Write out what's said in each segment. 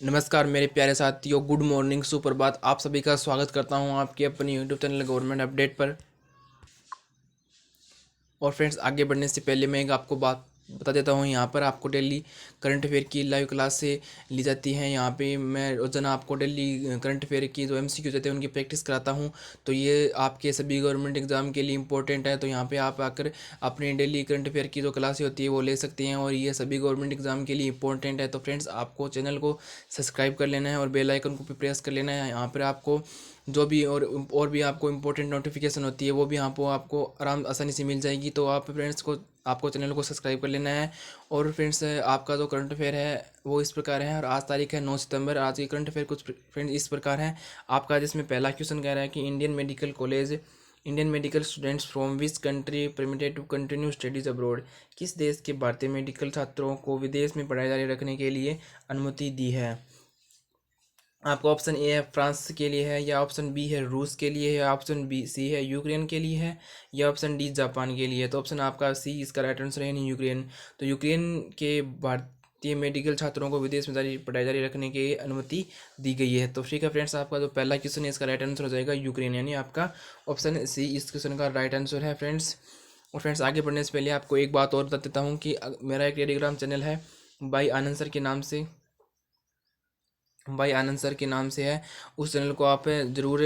नमस्कार मेरे प्यारे साथियों, गुड मॉर्निंग, सुप्रभात। आप सभी का स्वागत करता हूं आपके अपने यूट्यूब चैनल गवर्नमेंट अपडेट पर। और फ्रेंड्स, आगे बढ़ने से पहले मैं एक आपको बात बता देता हूं। यहाँ पर आपको डेली करंट अफेयर की लाइव क्लास से ली जाती है। यहाँ पे मैं रोजाना आपको डेली करंट अफेयर की जो एमसीक्यू होते हैं उनकी प्रैक्टिस कराता हूं। तो ये आपके सभी गवर्नमेंट एग्जाम के लिए इंपॉर्टेंट है। तो यहाँ पे आप आकर अपने डेली करंट अफेयर की जो क्लासें होती है वो ले सकते हैं, और ये सभी गवर्नमेंट एग्जाम के लिए इंपॉर्टेंट है। तो फ्रेंड्स, आपको चैनल को सब्सक्राइब कर लेना है और बेल आइकन को भी प्रेस कर लेना है। यहाँ पर आपको जो भी और भी आपको इम्पोर्टेंट नोटिफिकेशन होती है वो भी आपको आराम आसानी से मिल जाएगी। तो आप फ्रेंड्स को आपको चैनल को सब्सक्राइब कर लेना है। और फ्रेंड्स, आपका जो करंट अफेयर है वो इस प्रकार है, और आज तारीख है 9 सितंबर। आज की करंट अफेयर कुछ फ्रेंड्स इस प्रकार है आपका, जिसमें पहला क्वेश्चन कह रहा है कि Indian medical students from which country permitted to continue studies abroad. किस देश के भारतीय मेडिकल छात्रों को विदेश में पढ़ाई जारी रखने के लिए अनुमति दी है। आपका ऑप्शन ए है फ्रांस के लिए है, या ऑप्शन बी है रूस के लिए है, या ऑप्शन बी सी है यूक्रेन के लिए है, या ऑप्शन डी जापान के लिए है। तो ऑप्शन आपका सी इसका राइट आंसर है, नहीं यूक्रेन। तो यूक्रेन के भारतीय मेडिकल छात्रों को विदेश में पढ़ाई जारी रखने की अनुमति दी गई है। तो ठीक है फ्रेंड्स, आपका जो पहला क्वेश्चन है इसका राइट आंसर हो जाएगा यूक्रेन, यानी आपका ऑप्शन सी इस क्वेश्चन का राइट आंसर है फ्रेंड्स। और फ्रेंड्स, आगे बढ़ने से पहले आपको एक बात और बता देता हूँ कि मेरा एक टेलीग्राम चैनल है बाई आनंद सर के नाम से, भाई आनंद सर के नाम से है। उस चैनल को आप ज़रूर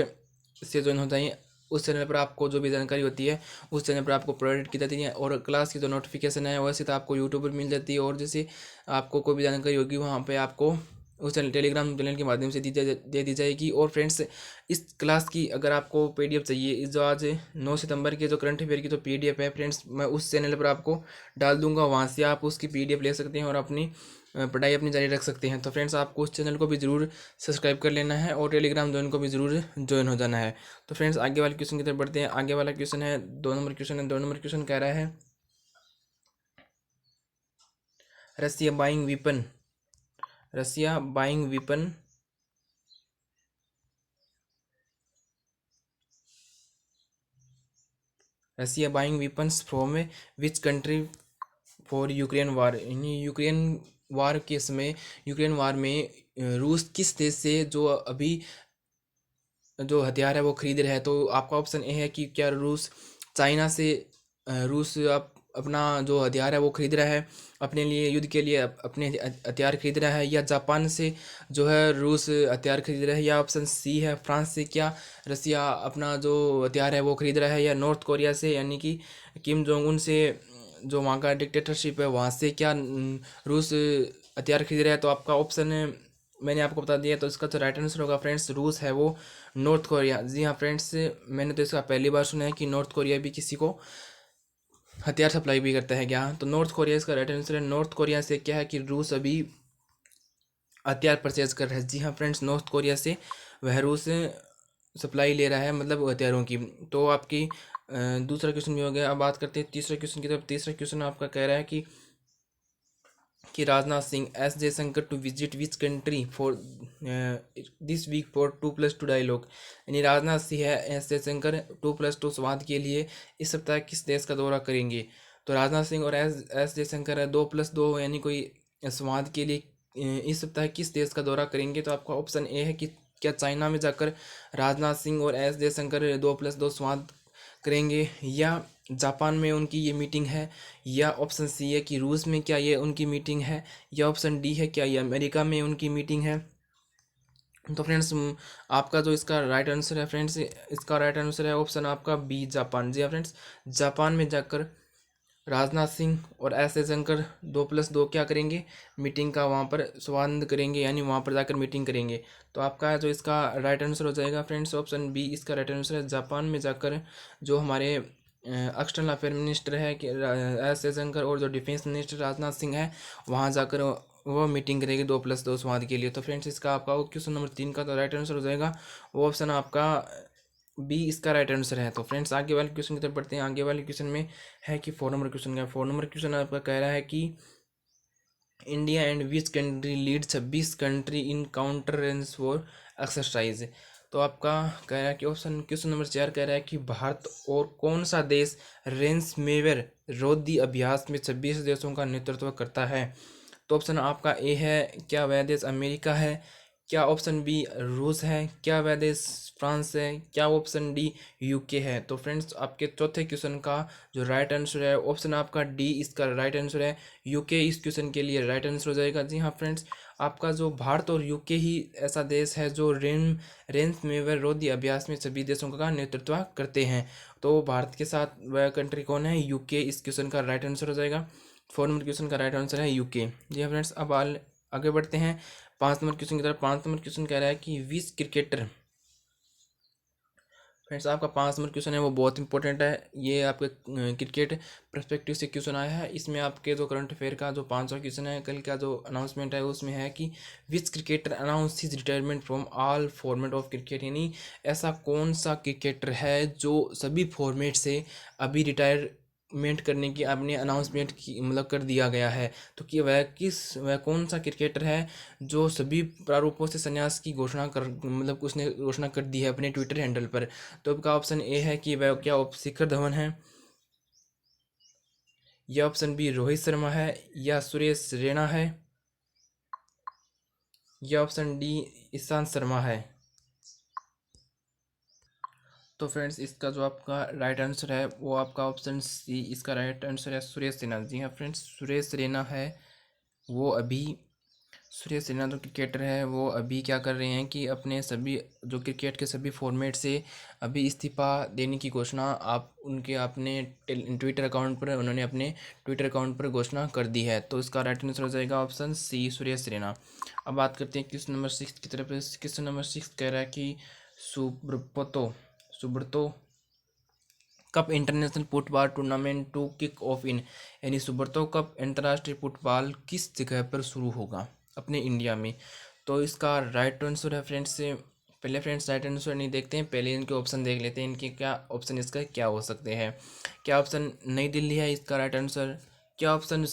से ज्वाइन हो जाइए। उस चैनल पर आपको जो भी जानकारी होती है उस चैनल पर आपको प्रोवाइड की जाती है, और क्लास की जो नोटिफिकेशन है वैसे तो आपको यूट्यूब पर मिल जाती है, और जैसे आपको कोई भी जानकारी होगी वहाँ पे आपको उस चैनल टेलीग्राम चैनल के माध्यम से दे दी जाएगी। और फ्रेंड्स, इस क्लास की अगर आपको पीडीएफ चाहिए, इस जो आज 9 सितंबर के जो करंट अफेयर की जो पीडीएफ है फ्रेंड्स, मैं उस चैनल पर आपको डाल दूंगा, वहाँ से आप उसकी पीडीएफ ले सकते हैं और अपनी पढ़ाई अपनी जारी रख सकते हैं। तो फ्रेंड्स, आपको उस चैनल को भी ज़रूर सब्सक्राइब कर लेना है और टेलीग्राम ज्वाइन को भी ज़रूर ज्वाइन हो जाना है। तो फ्रेंड्स, आगे वाले क्वेश्चन की तरफ बढ़ते हैं। आगे वाला क्वेश्चन है 2 नंबर क्वेश्चन है। 2 नंबर क्वेश्चन कह रहा है Russia buying weapon Russia buying weapon Russia buying weapons from which country for Ukraine war. यानी यूक्रेन वार के समय यूक्रेन वार में रूस किस देश से जो अभी जो हथियार है वो खरीद रहे हैं। तो आपका ऑप्शन ए है कि क्या रूस चाइना से रूस अपना जो हथियार है वो खरीद रहा है अपने लिए, युद्ध के लिए अपने हथियार खरीद रहा है, या जापान से जो है रूस हथियार खरीद रहा है, या ऑप्शन सी है फ्रांस से क्या रसिया अपना जो हथियार है वो खरीद रहा है, या नॉर्थ कोरिया से यानी कि किम जोंग उन से जो वहाँ का डिक्टेटरशिप है वहाँ से क्या रूस हथियार खरीद रहा है। तो आपका ऑप्शन मैंने आपको बता दिया। तो इसका जो राइट आंसर होगा फ्रेंड्स, रूस है वो नॉर्थ कोरिया। जी हाँ फ्रेंड्स, मैंने तो इसका पहली बार सुना है कि नॉर्थ कोरिया भी किसी को हथियार सप्लाई भी करता है क्या। तो नॉर्थ कोरिया इसका राइट आंसर है। नॉर्थ कोरिया से क्या है कि रूस अभी हथियार परचेज कर रहा है। जी हाँ फ्रेंड्स, नॉर्थ कोरिया से वह रूस सप्लाई ले रहा है, मतलब हथियारों की। तो आपकी दूसरा क्वेश्चन भी हो गया। अब बात करते हैं तीसरे क्वेश्चन की तरफ। तीसरा क्वेश्चन आपका कह रहा है कि Rajnath Singh S Jaishankar to visit which country for this week for 2+2 dialogue. यानी राजनाथ सिंह है एस जयशंकर 2+2 संवाद के लिए इस सप्ताह किस देश का दौरा करेंगे। तो राजनाथ सिंह और एस जयशंकर है 2+2 यानी कोई संवाद के लिए इस सप्ताह किस देश का दौरा करेंगे। तो आपका ऑप्शन ए है कि क्या चाइना में जाकर राजनाथ सिंह और एस जयशंकर 2+2 संवाद करेंगे, या जापान में उनकी ये मीटिंग है, या ऑप्शन सी है कि रूस में क्या ये उनकी मीटिंग है, या ऑप्शन डी है क्या ये अमेरिका में उनकी मीटिंग है। तो फ्रेंड्स, आपका जो इसका राइट आंसर है फ्रेंड्स, इसका राइट आंसर है ऑप्शन आपका बी जापान। जी हाँ फ्रेंड्स, जापान में जाकर राजनाथ सिंह और एस जयशंकर 2+2 क्या करेंगे, मीटिंग का वहाँ पर संवाद करेंगे, यानी वहाँ पर जाकर मीटिंग करेंगे। तो आपका जो इसका राइट आंसर हो जाएगा फ्रेंड्स, ऑप्शन बी इसका राइट आंसर है। जापान में जाकर जो हमारे एक्सटर्नल अफेयर मिनिस्टर है कि एस जयशंकर और जो डिफेंस मिनिस्टर राजनाथ सिंह है वहाँ जाकर वो मीटिंग करेगी 2+2 संवाद के लिए। तो फ्रेंड्स, इसका आपका क्वेश्चन नंबर 3 का तो राइट आंसर हो जाएगा वो ऑप्शन आपका बी इसका राइट आंसर है। तो फ्रेंड्स, आगे वाले क्वेश्चन की तरफ बढ़ते हैं। आगे वाले क्वेश्चन में है कि 4 नंबर क्वेश्चन का 4 नंबर क्वेश्चन आपका कह रहा है कि India and which country lead 26 country in counter range for exercise. तो आपका कह रहा है कि ऑप्शन क्वेश्चन नंबर 4 कह रहा है कि भारत और कौन सा देश रेंस मेवर रोधी अभ्यास में 26 देशों का नेतृत्व करता है। तो ऑप्शन आपका ए है, क्या वह देश अमेरिका है? क्या ऑप्शन बी रूस है? क्या वह देश फ्रांस है? क्या ऑप्शन डी यूके है? तो फ्रेंड्स आपके चौथे क्वेश्चन का जो राइट आंसर है ऑप्शन आपका डी इसका राइट आंसर है। यूके इस क्वेश्चन के लिए राइट आंसर हो जाएगा। जी हाँ फ्रेंड्स, आपका जो भारत और यूके ही ऐसा देश है जो रेंज में व रोधी अभ्यास में सभी देशों का नेतृत्व करते हैं। तो भारत के साथ वह कंट्री कौन है? यूके इस क्वेश्चन का राइट आंसर हो जाएगा। 4 नंबर क्वेश्चन का राइट आंसर है यूके। जी हाँ फ्रेंड्स, अब आगे बढ़ते हैं 5 नंबर क्वेश्चन की तरफ। 5 नंबर क्वेश्चन कह रहा है कि विश्व क्रिकेटर। फ्रेंड्स आपका 5 नंबर क्वेश्चन है वो बहुत इंपॉर्टेंट है। ये आपके क्रिकेट पर्सपेक्टिव से क्वेश्चन आया है। इसमें आपके जो करंट अफेयर का जो 5वां क्वेश्चन है, कल का जो अनाउंसमेंट है उसमें है कि विच cricketer announce his retirement from all format of cricket, यानी ऐसा कौन सा क्रिकेटर है जो सभी फॉर्मेट से अभी रिटायरमेंट करने की आपने अनाउंसमेंट की मतलब कर दिया गया है। तो कि वह कौन सा क्रिकेटर है जो सभी प्रारूपों से संन्यास की घोषणा कर मतलब उसने घोषणा कर दी है अपने ट्विटर हैंडल पर। तो आपका ऑप्शन ए है कि वह क्या शिखर धवन है, या ऑप्शन बी रोहित शर्मा है, या सुरेश रैना है, या ऑप्शन डी ईशांत शर्मा है। तो फ्रेंड्स इसका जो आपका राइट आंसर है वो आपका ऑप्शन सी इसका राइट आंसर है सुरेश रैना। जी हाँ फ्रेंड्स, सुरेश रैना है वो अभी सुरेश रैना जो क्रिकेटर है वो अभी क्या कर रहे हैं कि अपने सभी जो क्रिकेट के सभी फॉर्मेट से अभी इस्तीफा देने की घोषणा आप उनके अपने ट्विटर अकाउंट पर उन्होंने अपने ट्विटर अकाउंट पर घोषणा कर दी है। तो इसका राइट आंसर हो जाएगा ऑप्शन सी सुरेश रैना। अब बात करते हैं क्वेश्चन नंबर 6 की तरफ। क्वेश्चन नंबर 6 कह रहा है कि Subroto Subroto cup international football tournament to kick off in, यानी सुब्रतो कप अंतर्राष्ट्रीय फुटबॉल किस जगह पर शुरू होगा अपने इंडिया में? तो इसका राइट आंसर है फ्रेंड्स से पहले फ्रेंड्स राइट आंसर नहीं देखते हैं, पहले इनके ऑप्शन देख लेते हैं इनके क्या ऑप्शन इसका क्या हो सकते हैं। क्या ऑप्शन नई दिल्ली है इसका राइट आंसर? क्या ऑप्शन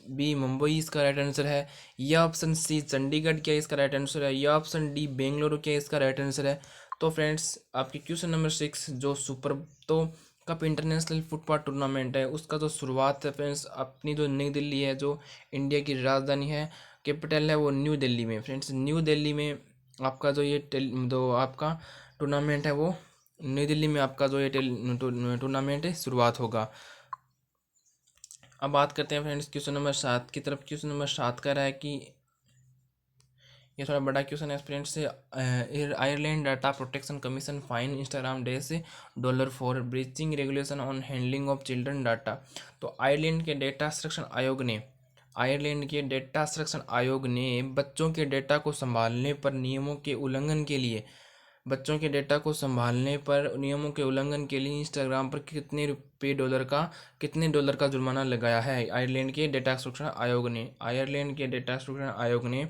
बी मुंबई इसका राइट आंसर है? या ऑप्शन सी चंडीगढ़ क्या इसका राइट आंसर है? या ऑप्शन डी बेंगलुरु क्या इसका राइट आंसर है? तो फ्रेंड्स आपकी क्वेश्चन नंबर 6 जो सुपर तो कप इंटरनेशनल फुटबॉल टूर्नामेंट है उसका जो शुरुआत है फ्रेंड्स अपनी जो नई दिल्ली है जो इंडिया की राजधानी है, कैपिटल है वो न्यू दिल्ली में। फ्रेंड्स न्यू दिल्ली में आपका जो ये जो आपका टूर्नामेंट है वो नई दिल्ली में आपका जो ये टूर्नामेंट है शुरुआत होगा। अब बात करते हैं फ्रेंड्स क्वेश्चन नंबर 7 की तरफ। क्वेश्चन नंबर 7 कह रहा है कि ये थोड़ा बड़ा क्वेश्चन है फ्रेंड्स से। Ireland data protection commission fine Instagram $dollar for breaching regulation on handling of children data. तो आयरलैंड के डेटा संरक्षण आयोग ने बच्चों के डेटा को संभालने पर नियमों के उल्लंघन के लिए इंस्टाग्राम पर कितने डॉलर का जुर्माना लगाया है? आयरलैंड के डेटा संरक्षण आयोग ने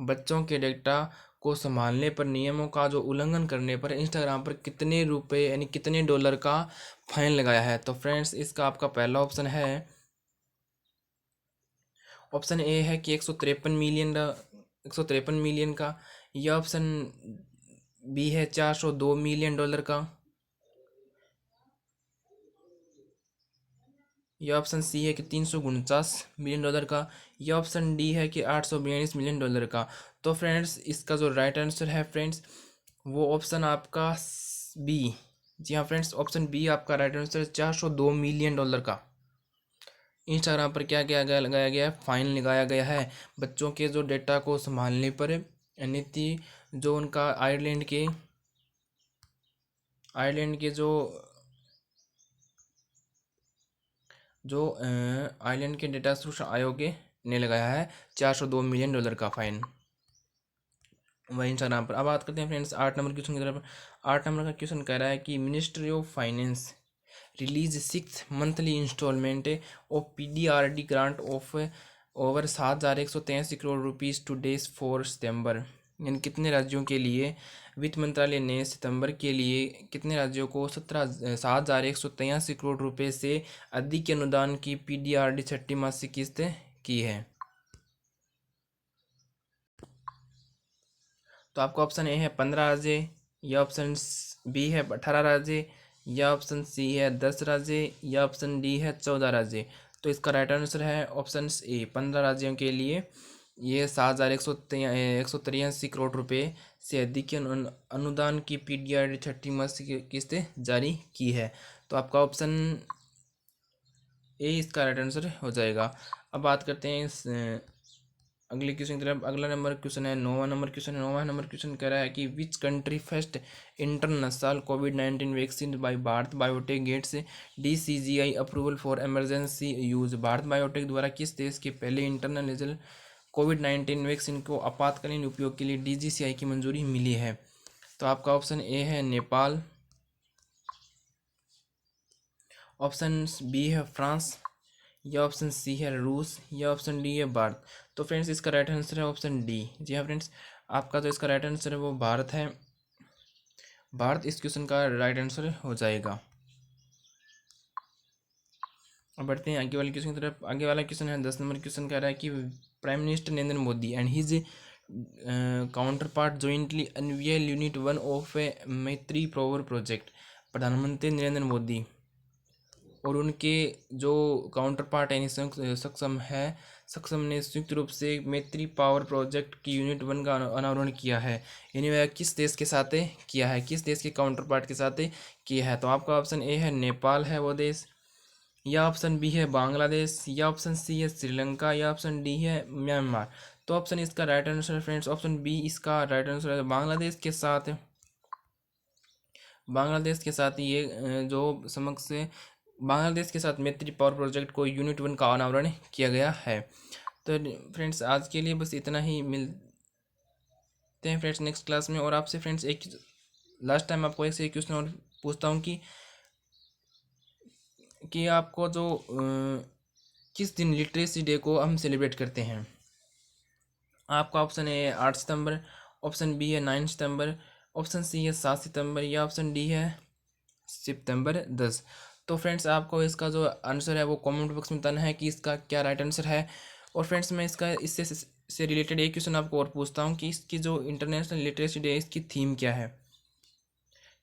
बच्चों के डेटा को संभालने पर नियमों का जो उल्लंघन करने पर इंस्टाग्राम पर कितने रुपए यानी कितने डॉलर का फाइन लगाया है? तो फ्रेंड्स इसका आपका पहला ऑप्शन है, ऑप्शन ए है कि 153 मिलियन का, या ऑप्शन बी है $402 मिलियन का, या ऑप्शन सी है कि $349 मिलियन का, या ऑप्शन डी है कि $842 मिलियन का। तो फ्रेंड्स इसका जो राइट आंसर है फ्रेंड्स वो ऑप्शन आपका बी। जी हाँ फ्रेंड्स, ऑप्शन बी आपका राइट आंसर है। $402 मिलियन का इंस्टाग्राम पर क्या क्या गया लगाया गया है? फाइन लगाया गया है बच्चों के जो डेटा को संभालने पर, यानी जो उनका आयरलैंड के जो आयरलैंड के डेटा सुरक्षा आयोग ने लगाया है $402 मिलियन का फाइन वही इंस्टाग्राम पर। अब बात करते हैं फ्रेंड्स 8 नंबर क्वेश्चन की तरफ। 8 नंबर का क्वेश्चन कह रहा है कि ministry of finance release 6th monthly installment of PDRD grant of over 7,183 crore to days for September, यानी कितने राज्यों के लिए वित्त मंत्रालय ने सितंबर के लिए कितने राज्यों को 7,183 करोड़ से अधिक के अनुदान की PDRD छठी मासिक किस्त की है? तो आपका ऑप्शन ए है 15 राज्य, या ऑप्शन बी है 18 राज्य, या ऑप्शन सी है 10 राज्य, या ऑप्शन डी है 14 राज्य। तो इसका राइट आंसर है ऑप्शन ए। 15 राज्यों के लिए ये 7,183 करोड़ रुपए से अधिक के अनुदान की पीडीआर छठी मासिक किस्तें जारी की है। तो आपका ऑप्शन ए इसका राइट आंसर हो जाएगा। अब बात करते हैं इस अगले क्वेश्चन की तरफ। अगला नंबर क्वेश्चन है 9वां नंबर क्वेश्चन है। 9वां नंबर क्वेश्चन कह रहा है कि विच कंट्री फर्स्ट इंटरनेशनल कोविड-19 vaccine by Bharat Biotech gets DCGI approval for emergency use. Bharat Biotech द्वारा किस देश के पहले इंटरनेशनल कोविड-19 वैक्सीन को आपातकालीन उपयोग के लिए DCGI की मंजूरी मिली है? तो आपका ऑप्शन ए है नेपाल, ऑप्शन बी है फ्रांस, या ऑप्शन सी है रूस, या ऑप्शन डी है भारत। तो फ्रेंड्स इसका राइट आंसर है ऑप्शन डी। जी हाँ फ्रेंड्स, आपका जो इसका राइट आंसर है वो भारत है। भारत इस क्वेश्चन का राइट आंसर हो जाएगा। अब बढ़ते हैं आगे वाले क्वेश्चन की तरफ। आगे वाला क्वेश्चन है 10 नंबर क्वेश्चन कह रहा है कि prime minister Narendra Modi and his counterpart jointly unveil unit 1 of a Maitri power project. प्रधानमंत्री नरेंद्र मोदी और उनके जो काउंटर पार्ट यानी सक्षम ने संयुक्त रूप से मैत्री पावर प्रोजेक्ट की यूनिट 1 का अनावरण किया है। यानी वह किस देश के साथ किया है, किस देश के काउंटर पार्ट के साथ किया है? तो आपका ऑप्शन ए है नेपाल है वो देश, या ऑप्शन बी है बांग्लादेश, या ऑप्शन सी है श्रीलंका, या ऑप्शन डी है म्यांमार। तो ऑप्शन इसका right answer friends option B इसका राइट आंसर है। बांग्लादेश के साथ ये बांग्लादेश के साथ मैत्री पावर प्रोजेक्ट को यूनिट 1 का अनावरण किया गया है। तो फ्रेंड्स आज के लिए बस इतना ही, मिलते हैं फ्रेंड्स नेक्स्ट क्लास में। और आपसे फ्रेंड्स एक लास्ट टाइम आपको एक क्वेश्चन और पूछता हूँ कि आपको जो किस दिन लिटरेसी डे को हम सेलिब्रेट करते हैं? आपका ऑप्शन ए 8 सितंबर, ऑप्शन बी है 9 सितंबर, ऑप्शन सी है 7 सितंबर, या ऑप्शन डी है सितंबर 10। तो फ्रेंड्स आपको इसका जो आंसर है वो कमेंट बॉक्स में बताना है कि इसका क्या राइट आंसर है। और फ्रेंड्स मैं इससे रिलेटेड एक क्वेश्चन आपको और पूछता हूँ कि इसकी जो इंटरनेशनल लिटरेसी डे है इसकी थीम क्या है?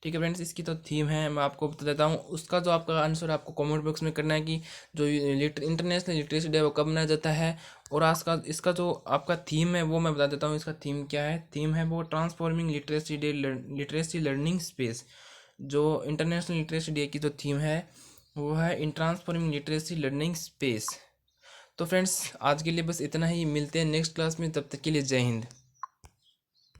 ठीक है फ्रेंड्स, इसकी तो थीम है, मैं आपको बता देता हूँ। उसका जो आपका आंसर आपको कमेंट बॉक्स में करना है कि जो इंटरनेशनल लिटरेसी डे वो कब मनाया जाता है। और आज का इसका जो आपका थीम है वो मैं बता देता हूँ। इसका थीम क्या है? थीम है वो transforming literacy day literacy learning space. जो इंटरनेशनल लिटरेसी डे की जो थीम है वो है इन ट्रांसफॉर्मिंग लिटरेसी लर्निंग स्पेस। तो फ्रेंड्स आज के लिए बस इतना ही, मिलते हैं नेक्स्ट क्लास में, तब तक के लिए जय हिंद।